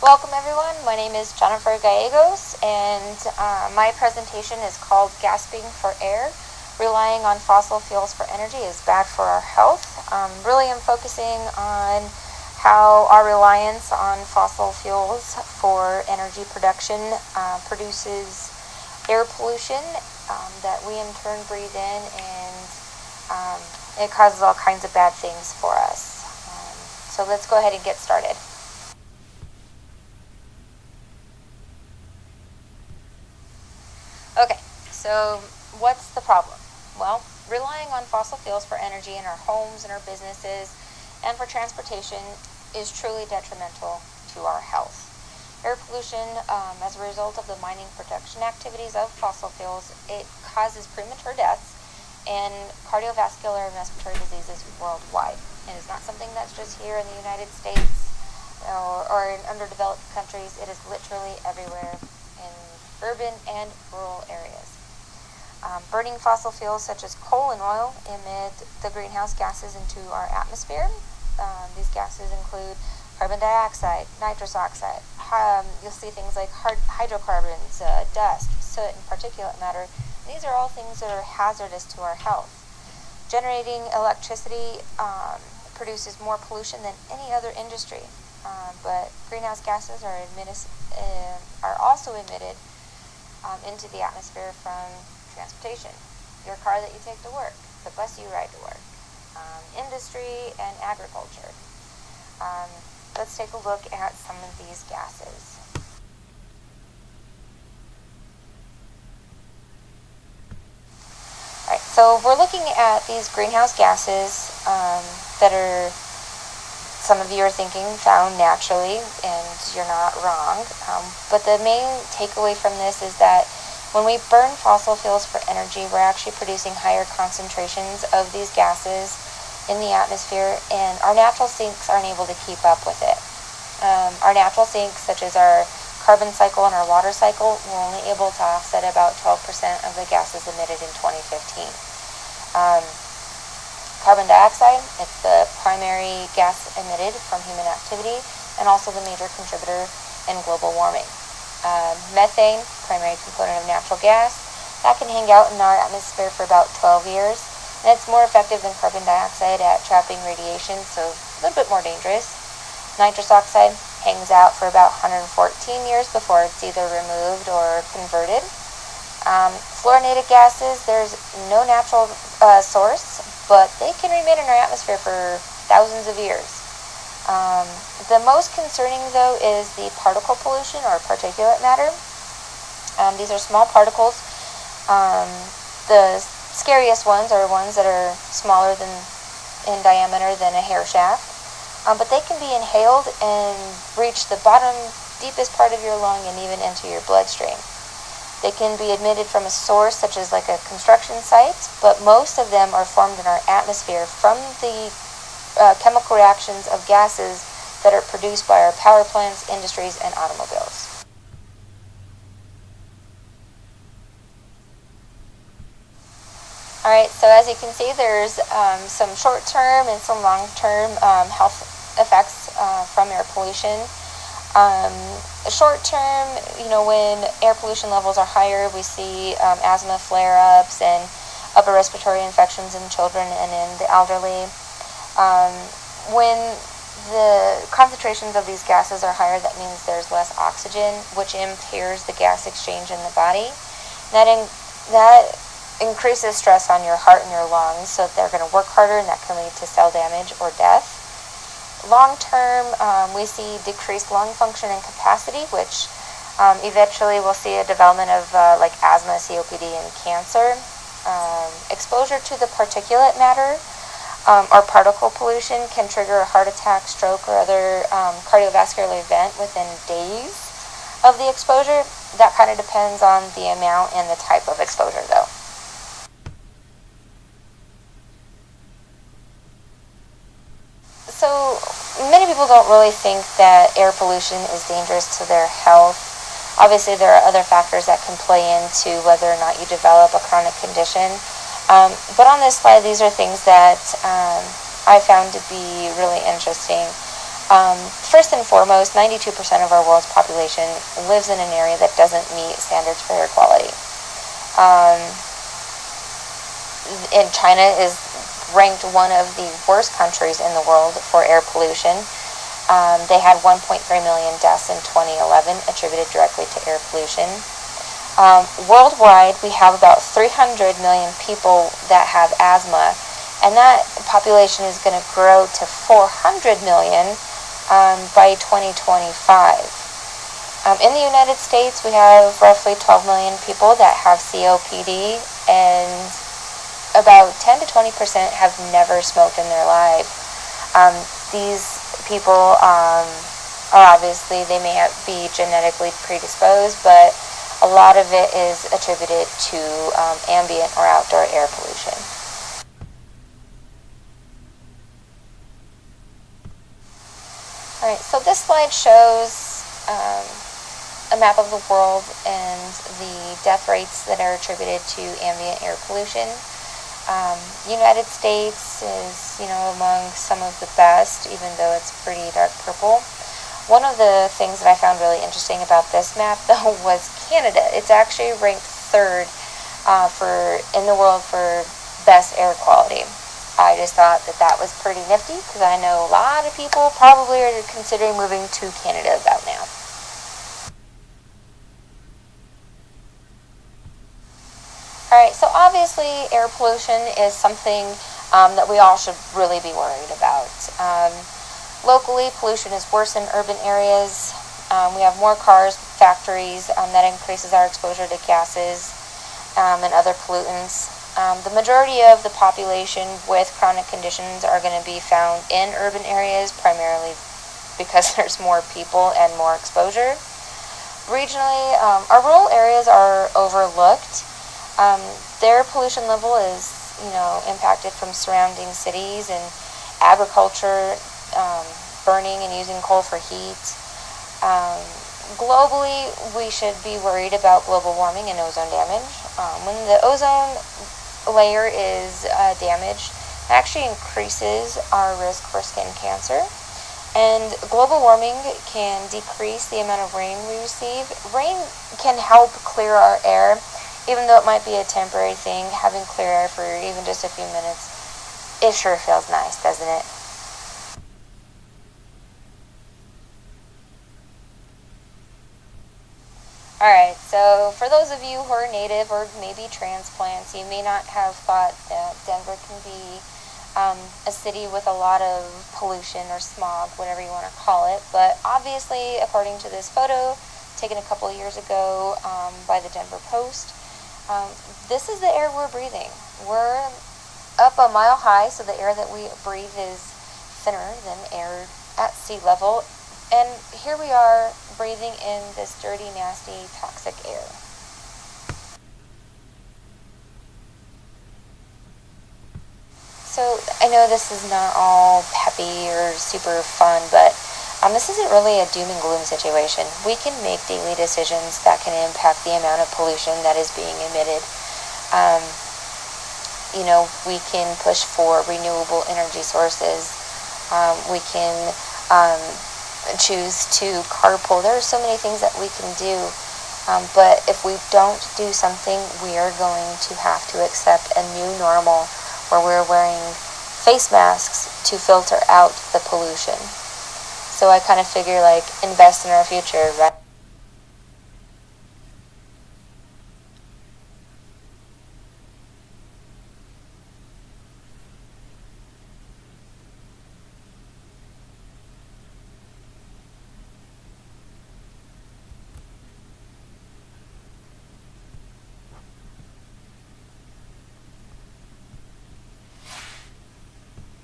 Welcome everyone, my name is Jennifer Gallegos and my presentation is called Gasping for Air. Relying on fossil fuels for energy is bad for our health. Really I'm focusing on how our reliance on fossil fuels for energy production produces air pollution that we in turn breathe in, and it causes all kinds of bad things for us. So let's go ahead and get started. Okay, so what's the problem? Well, relying on fossil fuels for energy in our homes and our businesses and for transportation is truly detrimental to our health. Air pollution, as a result of the mining production activities of fossil fuels, it causes premature deaths and cardiovascular and respiratory diseases worldwide. It is not something that's just here in the United States or in underdeveloped countries. It is literally everywhere in urban and rural areas. Burning fossil fuels such as coal and oil emit the greenhouse gases into our atmosphere. These gases include carbon dioxide, nitrous oxide. You'll see things like hydrocarbons, dust, soot, and particulate matter. These are all things that are hazardous to our health. Generating electricity produces more pollution than any other industry, but greenhouse gases are also emitted into the atmosphere from transportation, your car that you take to work, the bus you ride to work, industry, and agriculture. Let's take a look at some of these gases. Alright, so we're looking at these greenhouse gases that are, some of you are thinking, found naturally, and you're not wrong. But the main takeaway from this is that when we burn fossil fuels for energy, we're actually producing higher concentrations of these gases in the atmosphere, and our natural sinks aren't able to keep up with it. Our natural sinks, such as our carbon cycle and our water cycle, were only able to offset about 12% of the gases emitted in 2015. Carbon dioxide, it's the primary gas emitted from human activity and also the major contributor in global warming. Methane, primary component of natural gas, that can hang out in our atmosphere for about 12 years, and it's more effective than carbon dioxide at trapping radiation, so a little bit more dangerous. Nitrous oxide hangs out for about 114 years before it's either removed or converted. Fluorinated gases, there's no natural source, but they can remain in our atmosphere for thousands of years. The most concerning, though, is the particle pollution or particulate matter. These are small particles. The scariest ones are ones that are smaller than in diameter than a hair shaft, but they can be inhaled and reach the bottom, deepest part of your lung and even into your bloodstream. They can be emitted from a source such as like a construction site, but most of them are formed in our atmosphere from the chemical reactions of gases that are produced by our power plants, industries, and automobiles. Alright, so as you can see, there's some short-term and some long-term health effects from air pollution. Short-term, when air pollution levels are higher, we see asthma flare-ups and upper respiratory infections in children and in the elderly. When the concentrations of these gases are higher, that means there's less oxygen, which impairs the gas exchange in the body. That increases stress on your heart and your lungs, so they're going to work harder, and that can lead to cell damage or death. Long term, we see decreased lung function and capacity, which eventually we'll see a development of like asthma, COPD, and cancer. Exposure to the particulate matter or particle pollution can trigger a heart attack, stroke, or other cardiovascular event within days of the exposure. That kind of depends on the amount and the type of exposure, though. So many people don't really think that air pollution is dangerous to their health. Obviously, there are other factors that can play into whether or not you develop a chronic condition. But on this slide, these are things that I found to be really interesting. First and foremost, 92% of our world's population lives in an area that doesn't meet standards for air quality. And China is ranked one of the worst countries in the world for air pollution. They had 1.3 million deaths in 2011 attributed directly to air pollution. Worldwide, we have about 300 million people that have asthma, and that population is going to grow to 400 million by 2025. In the United States, we have roughly 12 million people that have COPD, and about 10 to 20% have never smoked in their life. These people are obviously, they may be genetically predisposed, but a lot of it is attributed to ambient or outdoor air pollution. Alright, so this slide shows a map of the world and the death rates that are attributed to ambient air pollution. United States is, among some of the best, even though it's pretty dark purple. One of the things that I found really interesting about this map, though, was Canada. It's actually ranked third in the world for best air quality. I just thought that was pretty nifty, because I know a lot of people probably are considering moving to Canada about now. Alright, so obviously air pollution is something that we all should really be worried about. Locally, pollution is worse in urban areas. We have more cars, factories, that increases our exposure to gases and other pollutants. The majority of the population with chronic conditions are going to be found in urban areas, primarily because there's more people and more exposure. Regionally, our rural areas are overlooked. Their pollution level is, impacted from surrounding cities and agriculture, burning and using coal for heat. Globally, we should be worried about global warming and ozone damage. When the ozone layer is damaged, it actually increases our risk for skin cancer. And global warming can decrease the amount of rain we receive. Rain can help clear our air. Even though it might be a temporary thing, having clear air for even just a few minutes, it sure feels nice, doesn't it? Alright, so for those of you who are native or maybe transplants, you may not have thought that Denver can be a city with a lot of pollution or smog, whatever you want to call it. But obviously, according to this photo taken a couple of years ago by the Denver Post, this is the air we're breathing. We're up a mile high, so the air that we breathe is thinner than air at sea level. And here we are breathing in this dirty, nasty, toxic air. So I know this is not all peppy or super fun, but this isn't really a doom and gloom situation. We can make daily decisions that can impact the amount of pollution that is being emitted. We can push for renewable energy sources. We can choose to carpool. There are so many things that we can do. But if we don't do something, we are going to have to accept a new normal where we're wearing face masks to filter out the pollution. So I kind of figure, invest in our future, right?